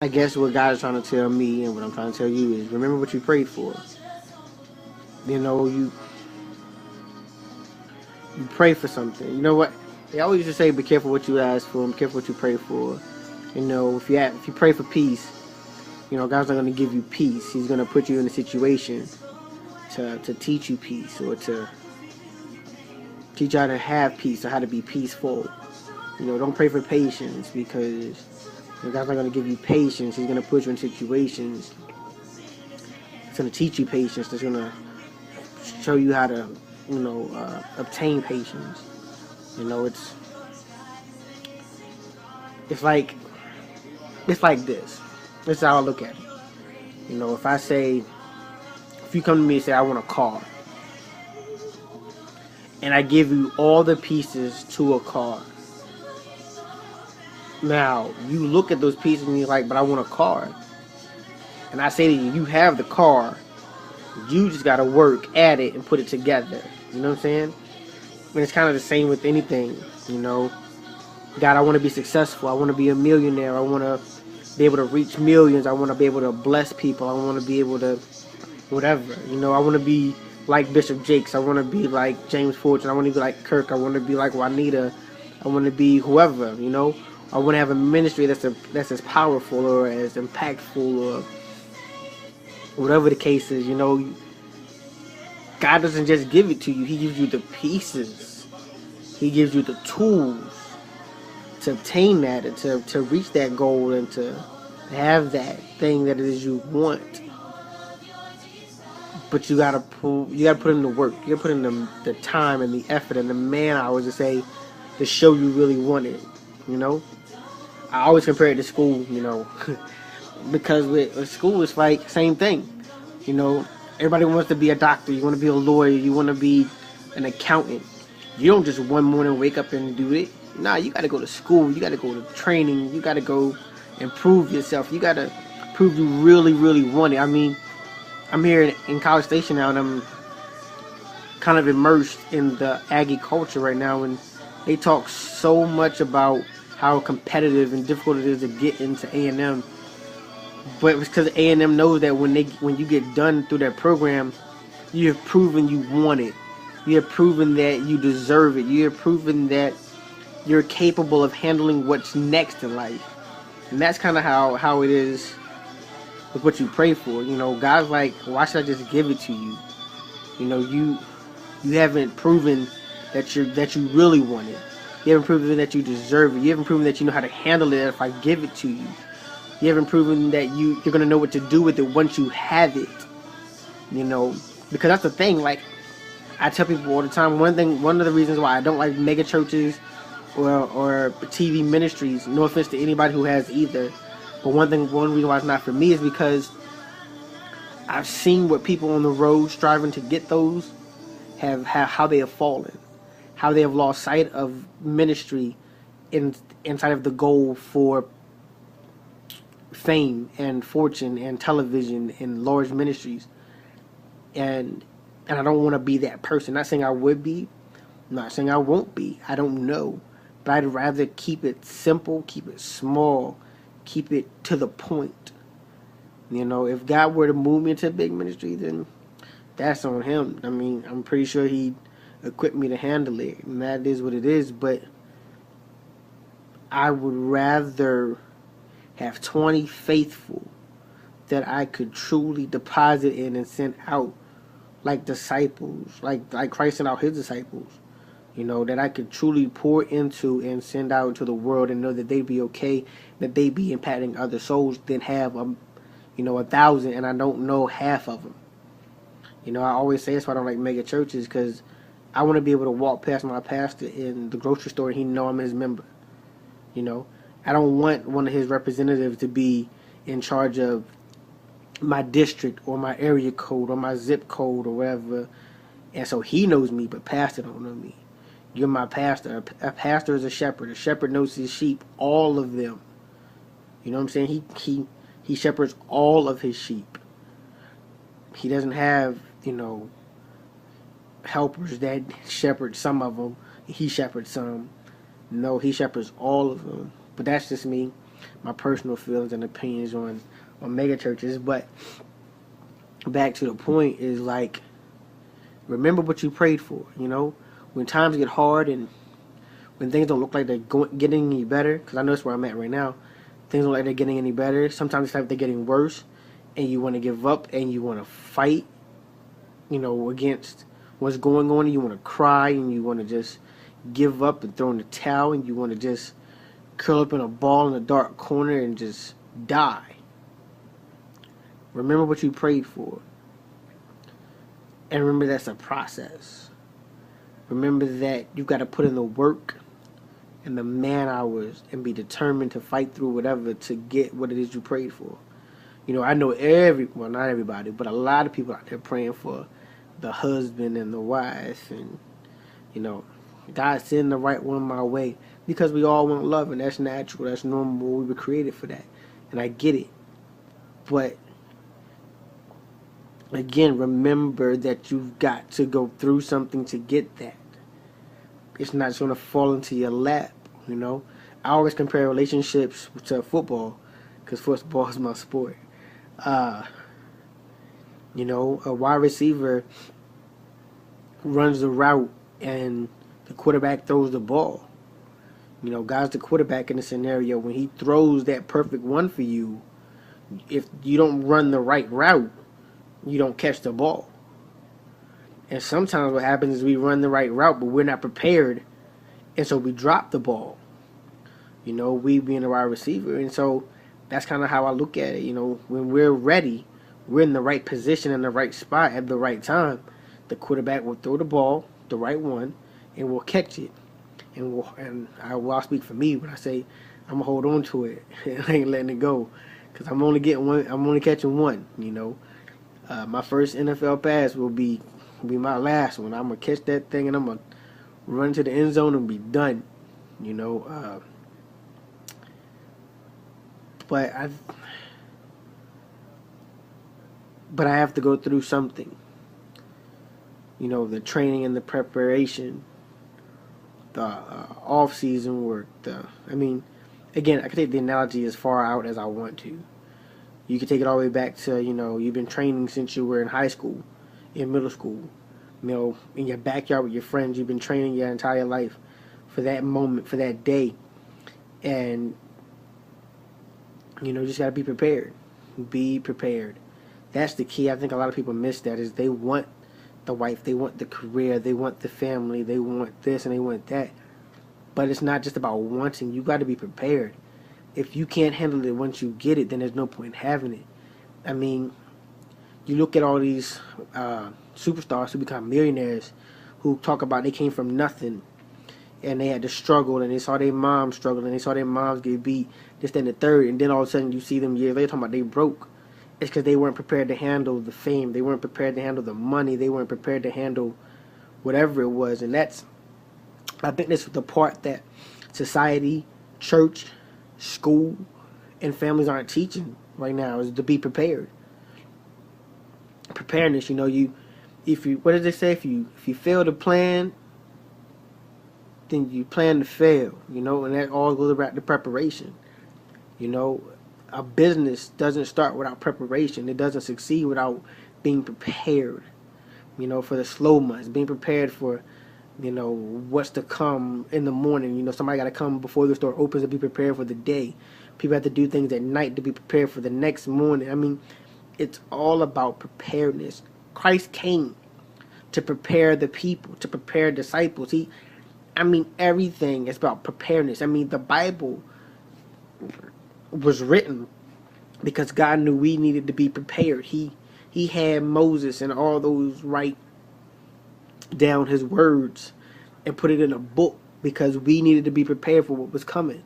I guess what God is trying to tell me and what I'm trying to tell you is remember what you prayed for. You know, you pray for something. You know what? They always used to say, "Be careful what you ask for, and be careful what you pray for." You know, if you pray for peace, you know God's not going to give you peace. He's going to put you in a situation to teach you peace or to teach you how to have peace or how to be peaceful. You know, don't pray for patience because God's not going to give you patience. He's going to put you in situations. It's going to teach you patience. It's going to show you how to, obtain patience. You know, it's like it's like this. This is how I look at it. You know, if you come to me and say I want a car, and I give you all the pieces to a car. Now you look at those pieces and you're like, but I want a car. And I say to you, you have the car. You just gotta work at it and put it together. You know what I'm saying? And it's kind of the same with anything. You know, God, I want to be successful. I want to be a millionaire. I want to be able to reach millions. I want to be able to bless people. I want to be able to whatever. You know, I want to be like Bishop Jakes. I want to be like James Fortune. I want to be like Kirk. I want to be like Juanita. I want to be whoever. You know, I want to have a ministry that's as powerful or as impactful or whatever the case is. You know, God doesn't just give it to you. He gives you the pieces. He gives you the tools to obtain that and to reach that goal and to have that thing that it is you want. But you gotta put in the work. You gotta put in the time and the effort and the man hours to say to show you really want it. You know, I always compare it to school. You know, because with school it's like same thing. You know, everybody wants to be a doctor. You want to be a lawyer. You want to be an accountant. You don't just one morning wake up and do it. Nah, you got to go to school. You got to go to training. You got to go improve yourself. You got to prove you really, really want it. I mean, I'm here in College Station now, and I'm kind of immersed in the Aggie culture right now, and they talk so much about how competitive and difficult it is to get into A&M. But it's because A&M knows that when you get done through that program, you have proven you want it. You have proven that you deserve it. You have proven that you're capable of handling what's next in life. And that's kind of how it is with what you pray for. You know, God's like, why should I just give it to you? You know, you haven't proven that you really want it. You haven't proven that you deserve it. You haven't proven that you know how to handle it if I give it to you. You haven't proven that you're going to know what to do with it once you have it. You know, because that's the thing. Like, I tell people all the time, one of the reasons why I don't like mega churches or TV ministries, no offense to anybody who has either, but one reason why it's not for me is because I've seen what people on the road striving to get those have how they have fallen, how they have lost sight of ministry inside of the goal for fame and fortune and television and large ministries. And I don't want to be that person. Not saying I would be, not saying I won't be. I don't know. But I'd rather keep it simple, keep it small, keep it to the point. You know, if God were to move me into a big ministry, then that's on him. I mean, I'm pretty sure he'd equip me to handle it. And that is what it is. But I would rather have 20 faithful that I could truly deposit in and send out like disciples, like Christ sent out his disciples, you know, that I could truly pour into and send out into the world and know that they'd be okay, that they be impacting other souls, than have 1,000 and I don't know half of them. You know, I always say that's why I don't like mega churches, because I want to be able to walk past my pastor in the grocery store and he know I'm his member. You know, I don't want one of his representatives to be in charge of my district or my area code or my zip code or whatever, and so he knows me, but pastor don't know me. You're my pastor. A pastor is a shepherd. A shepherd knows his sheep, all of them. You know what I'm saying? He shepherds all of his sheep. He doesn't have, helpers that shepherd some of them. He shepherds some. No, he shepherds all of them. But that's just me. my personal feelings and opinions on mega churches. But back to the point is like, remember what you prayed for. You know, when times get hard and when things don't look like they're getting any better, because I know that's where I'm at right now. Things don't look like they're getting any better. Sometimes it's like they're getting worse, and you want to give up and you want to fight, you know, against what's going on. And you want to cry and you want to just give up and throw in the towel, and you want to just curl up in a ball in a dark corner and just die. Remember what you prayed for. And remember that's a process. Remember that you got to put in the work and the man hours and be determined to fight through whatever to get what it is you prayed for. You know, I know well, not everybody, but a lot of people out there praying for the husband and the wife, and, you know, God send the right one my way, because we all want love, and that's natural, that's normal, we were created for that, and I get it. But again, remember that you've got to go through something to get that. It's not just going to fall into your lap, you know. I always compare relationships to football, because football is my sport. You know, a wide receiver runs the route and the quarterback throws the ball. You know, God's the quarterback in the scenario. When he throws that perfect one for you, if you don't run the right route, you don't catch the ball. And sometimes what happens is we run the right route, but we're not prepared, and so we drop the ball. You know, we being a wide receiver. And so that's kind of how I look at it. You know, when we're ready, we're in the right position in the right spot at the right time. The quarterback will throw the ball, the right one, and we'll catch it. And I'll speak for me when I say I'm gonna hold on to it and I ain't letting it go, because I'm only getting one. I'm only catching one. You know, my first NFL pass will be my last one. I'm gonna catch that thing and I'm gonna run to the end zone and be done. You know, but I have to go through something. You know, the training and the preparation, the off-season work. Again, I can take the analogy as far out as I want to. You can take it all the way back to, you know, you've been training since you were in high school, in middle school. You know, in your backyard with your friends, you've been training your entire life for that moment, for that day. And, you know, you just got to be prepared. Be prepared. That's the key. I think a lot of people miss that, is they want the wife, they want the career, they want the family, they want this and they want that. But it's not just about wanting. You got to be prepared. If you can't handle it once you get it, then there's no point in having it. I mean, you look at all these superstars who become millionaires, who talk about they came from nothing and they had to struggle, and they saw their mom struggle, and they saw their moms get beat, this, that, and the third, and then all of a sudden you see them years later talking about they broke. It's because they weren't prepared to handle the fame. They weren't prepared to handle the money. They weren't prepared to handle whatever it was. And I think that's the part that society, church, school, and families aren't teaching right now, is to be prepared. Preparedness, you know, what did they say? If you fail to plan, then you plan to fail, you know, and that all goes back to preparation. You know, a business doesn't start without preparation. It doesn't succeed without being prepared, you know, for the slow months, being prepared for, you know, what's to come in the morning. You know, somebody got to come before the store opens to be prepared for the day. People have to do things at night to be prepared for the next morning. I mean, it's all about preparedness. Christ came to prepare the people, to prepare disciples. Everything is about preparedness. I mean, the Bible was written because God knew we needed to be prepared. He had Moses and all those write down his words and put it in a book because we needed to be prepared for what was coming.